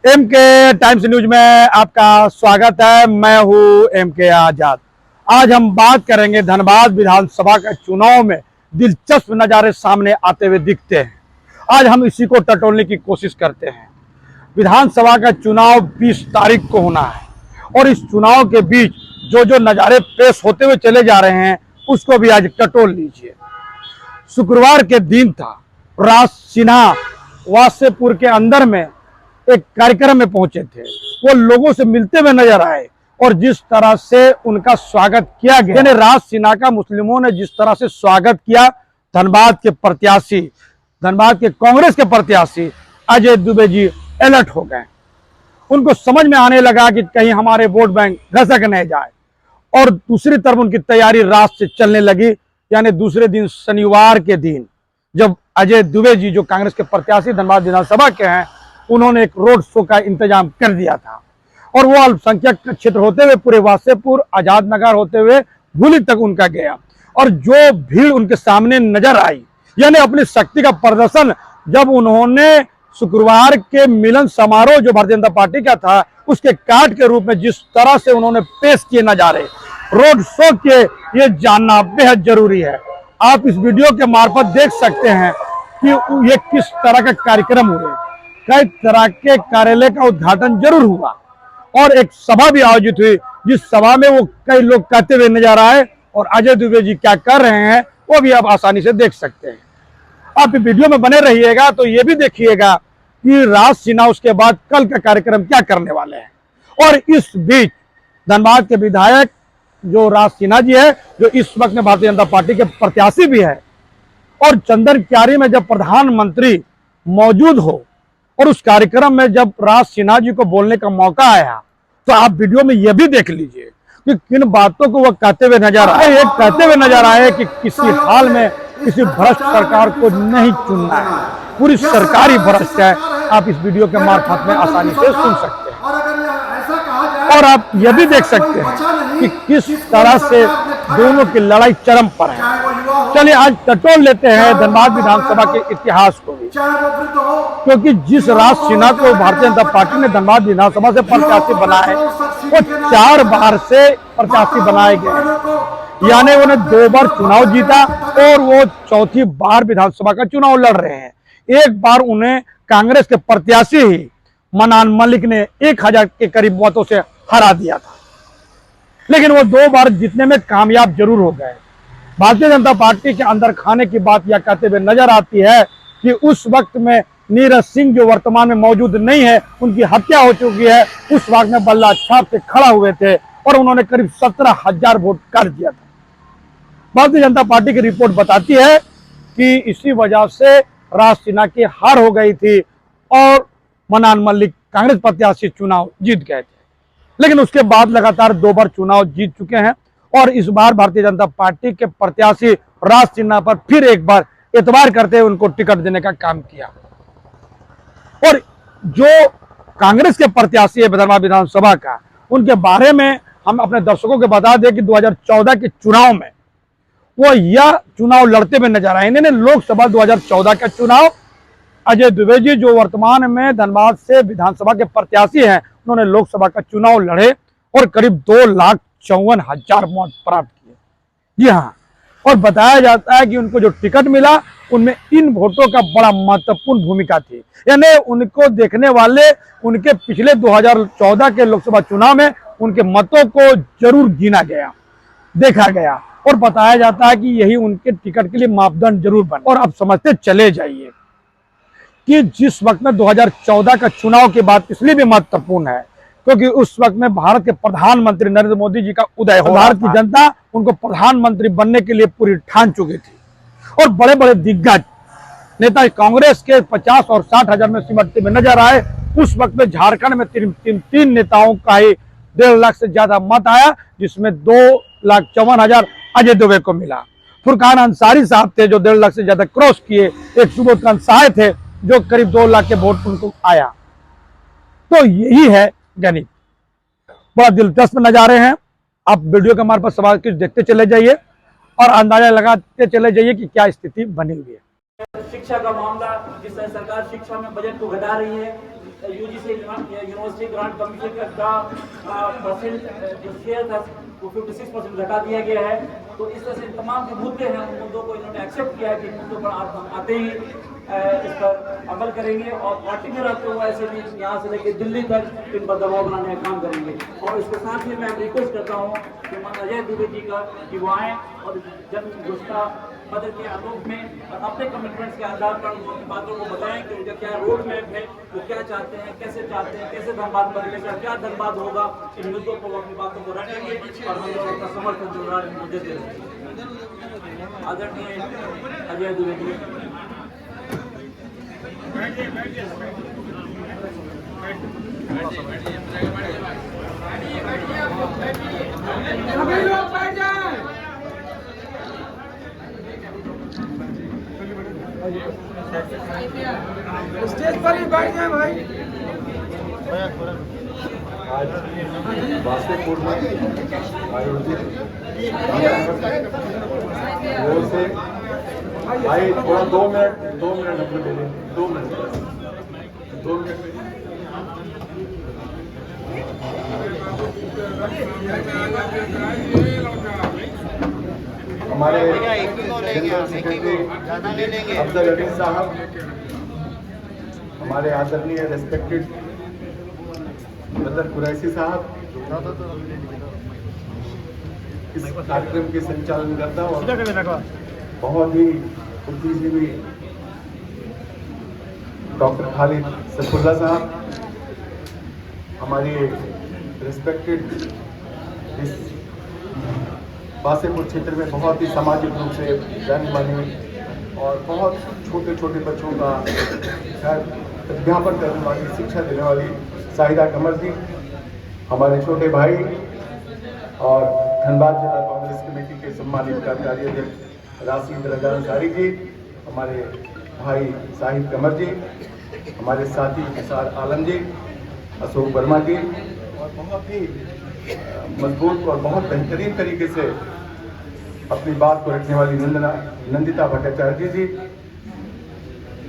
MK times news में आपका स्वागत है। मैं हूं एमके आजाद। आज हम बात करेंगे धनबाद विधानसभा के चुनाव में दिलचस्प नज़ारे सामने आते हुए दिखते हैं। आज हम इसी को टटोलने की कोशिश करते हैं। विधानसभा का चुनाव 20 तारीख को होना है और इस चुनाव के बीच जो जो नज़ारे पेश होते हुए चले जा रहे हैं उसको भी आज टटोल लीजिए। शुक्रवार के दिन था, राज सिन्हा वासेपुर के अंदर में एक कार्यक्रम में पहुंचे थे। वो लोगों से मिलते हुए नजर आए और जिस तरह से उनका स्वागत किया गया, यानी राज सिन्हा का मुस्लिमों ने जिस तरह से स्वागत किया, धनबाद के प्रत्याशी, धनबाद के कांग्रेस के प्रत्याशी अजय दुबे जी अलर्ट हो गए। उनको समझ में आने लगा कि कहीं हमारे वोट बैंक घसक नहीं जाए और दूसरी तरफ उनकी तैयारी रात से चलने लगी। यानी दूसरे दिन शनिवार के दिन जब अजय दुबे जी जो कांग्रेस के प्रत्याशी धनबाद विधानसभा के हैं, उन्होंने एक रोड शो का इंतजाम कर दिया था और वो अल्पसंख्यक क्षेत्र होते हुए पूरे वासेपुर, आजाद नगर होते हुए भूली तक उनका गया और जो भीड़ उनके सामने नजर आई, यानी अपनी शक्ति का प्रदर्शन जब उन्होंने शुक्रवार के मिलन समारोह जो भारतीय जनता पार्टी का था उसके कार्ड के रूप में जिस तरह से उन्होंने पेश किए नजारे, रोड शो के, ये जानना बेहद जरूरी है। आप इस वीडियो के मार्फत देख सकते हैं कि ये किस तरह का कार्यक्रम हुए। कई तरह के कार्यालय का उद्घाटन जरूर हुआ और एक सभा भी आयोजित हुई, जिस सभा में वो कई लोग कहते हुए नजर आए और अजय दुबे जी क्या कर रहे हैं वो भी आप आसानी से देख सकते हैं। आप वीडियो में बने रहिएगा तो ये भी देखिएगा कि राज सिन्हा उसके बाद कल का कार्यक्रम क्या करने वाले हैं। और इस बीच धनबाद के विधायक जो राज सिन्हा जी है, जो इस वक्त में भारतीय जनता पार्टी के प्रत्याशी भी है, और चंदन क्यारी में जब प्रधानमंत्री मौजूद हो और उस कार्यक्रम में जब राज सिन्हा जी को बोलने का मौका आया तो आप वीडियो में यह भी देख लीजिए कि किन बातों को वह कहते हुए नजर आए। एक कहते हुए नजर आए कि किसी हाल में किसी भ्रष्ट सरकार को नहीं चुनना है, पूरी सरकार ही भ्रष्ट है। आप इस वीडियो के मार्फत में आसानी से सुन सकते हैं और आप यह भी देख सकते हैं कि किस तरह से दोनों की लड़ाई चरम पर है। चलिए आज टटोल लेते हैं धनबाद विधानसभा के इतिहास को भी, क्योंकि जिस राज सिन्हा को भारतीय जनता पार्टी ने धनबाद विधानसभा से प्रत्याशी बनाए वो 4 बार से प्रत्याशी बनाए गए, यानी उन्हें 2 बार चुनाव जीता और वो चौथी बार विधानसभा का चुनाव लड़ रहे हैं। एक बार उन्हें कांग्रेस के प्रत्याशी ही मनान मलिक ने 1000 के करीब वोटों से हरा दिया था, लेकिन वो 2 बार जीतने में कामयाब जरूर हो गए। भारतीय जनता पार्टी के अंदर खाने की बात यह कहते हुए नजर आती है कि उस वक्त में नीरज सिंह जो वर्तमान में मौजूद नहीं है, उनकी हत्या हो चुकी है। उस वक्त में बल्ला छाप से खड़ा हुए थे और उन्होंने करीब 17,000 वोट कर दिया था। भारतीय जनता पार्टी की रिपोर्ट बताती है कि इसी वजह से राज सिन्हा की हार हो गई थी और मनान मलिक कांग्रेस प्रत्याशी चुनाव जीत गए थे। लेकिन उसके बाद लगातार 2 बार चुनाव जीत चुके हैं और इस बार भारतीय जनता पार्टी के प्रत्याशी राज सिन्हा पर फिर एक बार एतबार करते हुए उनको टिकट देने का काम किया। और जो कांग्रेस के प्रत्याशी है धनबाद विधानसभा का, उनके बारे में हम अपने दर्शकों को बता दें कि 2014 के चुनाव में वो यह चुनाव लड़ते हुए नजर आए। इन्होंने लोकसभा 2014 का चुनाव, अजय दुबे जी जो वर्तमान में धनबाद से विधानसभा के प्रत्याशी हैं, उन्होंने लोकसभा का चुनाव लड़े और करीब 2,54,000 वोट प्राप्त किए। जी हाँ, और बताया जाता है कि उनको जो टिकट मिला उनमें इन वोटों का बड़ा महत्वपूर्ण भूमिका थी। यानी उनको देखने वाले उनके पिछले 2014 के लोकसभा चुनाव में उनके मतों को जरूर गिना गया, देखा गया और बताया जाता है कि यही उनके टिकट के लिए मापदंड जरूर बने। और अब समझते चले जाइए कि जिस वक्त में 2014 का चुनाव की बात इसलिए भी महत्वपूर्ण है क्योंकि उस वक्त में भारत के प्रधानमंत्री नरेंद्र मोदी जी का उदय हो, भारत की जनता उनको प्रधानमंत्री बनने के लिए पूरी ठान चुकी थी और बड़े बड़े दिग्गज नेता कांग्रेस के 50 और 60,000 में सिमटते में नजर आए। उस वक्त में झारखंड में तीन नेताओं का ही 1.5 लाख से ज्यादा मत आया, जिसमें 2,54,000 अजय दुबे को मिला। फुरकान अंसारी साहब थे जो 1.5 लाख से ज्यादा क्रॉस किए। एक सुबोध कंसाय थे जो करीब 2 लाख के वोट उनको आया। तो यही है गणित। बड़ा दिलचस्प नजारे हैं। आप वीडियो के मार्फत सवाल कुछ देखते चले जाइए और अंदाजा लगाते चले जाइए कि क्या स्थिति बनी हुई है। शिक्षा का मामला, जिस तरह सरकार शिक्षा में बजट को घटा रही है, यूजीसी यूनिवर्सिटी ग्रांट कमीशन का परसेंट जो शेयर था वो 56% घटा दिया गया है। तो इस तरह से तमाम जो मुद्दे हैं उन मुद्दों को इन्होंने एक्सेप्ट किया है कि मुद्दों पर आप हम आते ही इस पर अमल करेंगे और पार्टी में रहते हुए ऐसे भी यहाँ से लेकर दिल्ली तक इन पर दबाव बनाने का काम करेंगे। और इसके साथ ही मैं रिक्वेस्ट करता हूँ कि मान अजय दुबे जी का कि वो आएँ और जन घोषणा पत्र के आलोक में और अपने कमिटमेंट्स के आधार पर उनकी बातों को बताएं कि उनका क्या रोड मैप है, वो क्या चाहते हैं, कैसे धनबाद बदलेगा, क्या धनबाद होगा। इन मुद्दों को वो अपनी बातों को रखेंगे और हम इसका समर्थन जो रहा है मुझे दे आदरणीय अजय दुबे जी। स्टेज पर ही बैठ जाए भाई। आज बास्केटबॉल में आयोजित वो से भाई थोड़ा 2 मिनट हमको दे दें, 2 मिनट। हमारे जनरल सेक्रेटरी अफजल अली साहब, हमारे आदरणीय रेस्पेक्टेड बदर कुरैशी साहब, इस कार्यक्रम के संचालन करता और बहुत ही बुद्धिजीवी डॉक्टर खालिद सफुल्ला साहब, हमारे रिस्पेक्टेड इस बासेपुर क्षेत्र में बहुत ही सामाजिक रूप से जानी मानी और बहुत छोटे छोटे बच्चों का अध्यापन करने वाली, शिक्षा देने वाली साहिदा कमर जी, हमारे छोटे भाई और धनबाद जिला कांग्रेस कमेटी के सम्मानित कार्यकारी अध्यक्ष राशिद रजा अंसारी जी, हमारे भाई साहिद कमर जी, हमारे साथी निसार आलम जी, अशोक वर्मा जी और बहुत ही मजबूत और बहुत बेहतरीन तरीके से अपनी बात को रखने वाली नंदिता भट्टाचार्य जी,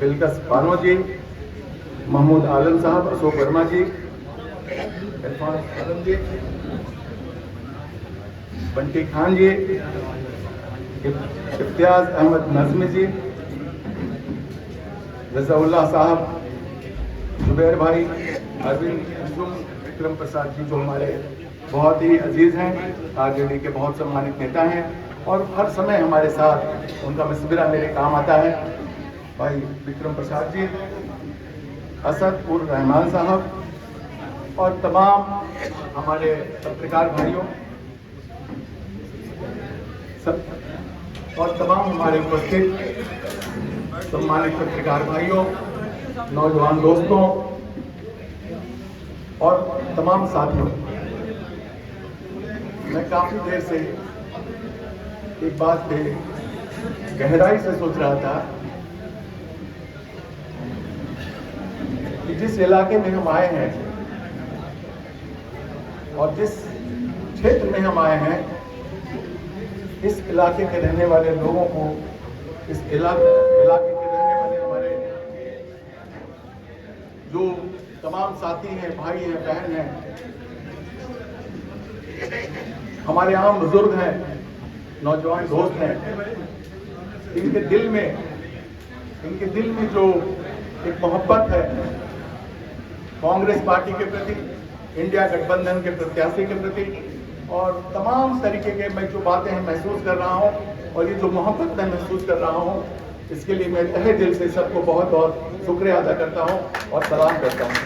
बिलकस बानो जी, महमूद आलम साहब, अशोक वर्मा जी, इरफान आलम जी, बंटी खान जी, इफ्तियाज अहमद नज़मी जी, रज़ाउल्लाह साहब, जुबैर भाई, अरविंद विक्रम प्रसाद जी, जो हमारे बहुत ही अजीज हैं, आरजेडी के बहुत सम्मानित नेता हैं और हर समय हमारे साथ उनका मशवरा मेरे काम आता है, भाई विक्रम प्रसाद जी, असद उर रहमान साहब और तमाम हमारे पत्रकार भाइयों सब और तमाम हमारे उपस्थित सम्मानित पत्रकार भाइयों, नौजवान दोस्तों और तमाम साथियों, मैं काफी देर से एक बात पे गहराई से सोच रहा था कि जिस इलाके में हम आए हैं और जिस क्षेत्र में हम आए हैं, इस इलाके के रहने वाले लोगों को, इस इलाके के रहने वाले हमारे जो तमाम साथी हैं, भाई हैं, बहन हैं, हमारे आम बुजुर्ग हैं, नौजवान दोस्त हैं, इनके दिल में जो एक मोहब्बत है कांग्रेस पार्टी के प्रति, इंडिया गठबंधन के प्रत्याशी के प्रति और तमाम तरीके के मैं जो बातें हैं महसूस कर रहा हूं और ये जो मोहब्बत मैं महसूस कर रहा हूं, इसके लिए मैं तहे दिल से सबको बहुत बहुत शुक्रिया अदा करता हूं और सलाम करता हूं।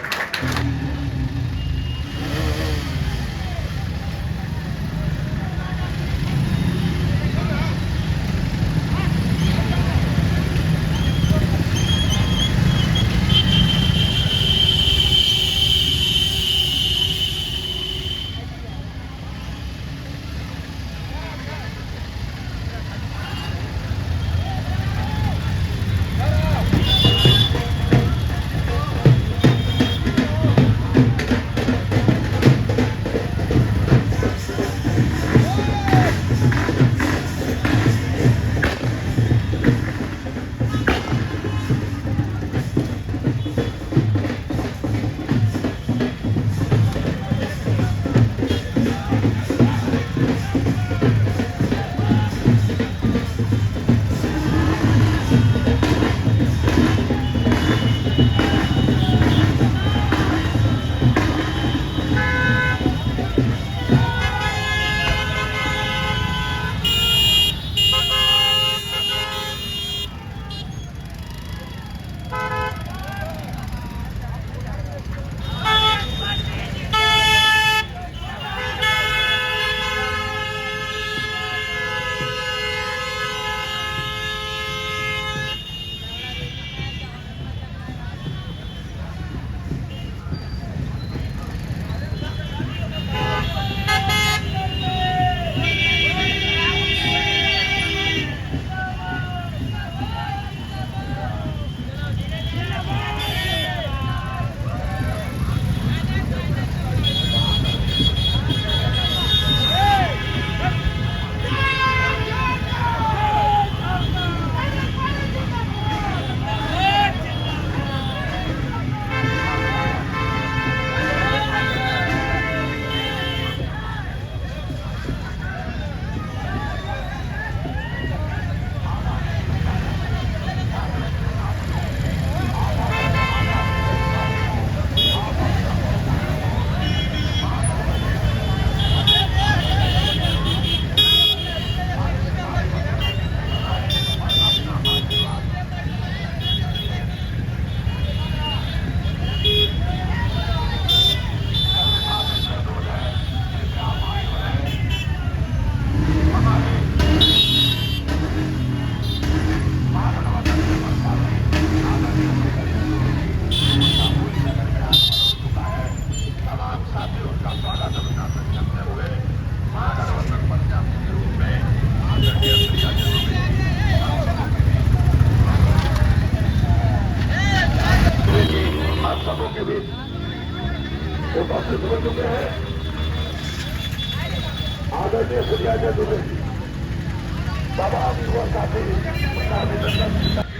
देश दुनिया के दूर बाबा भी वो काफी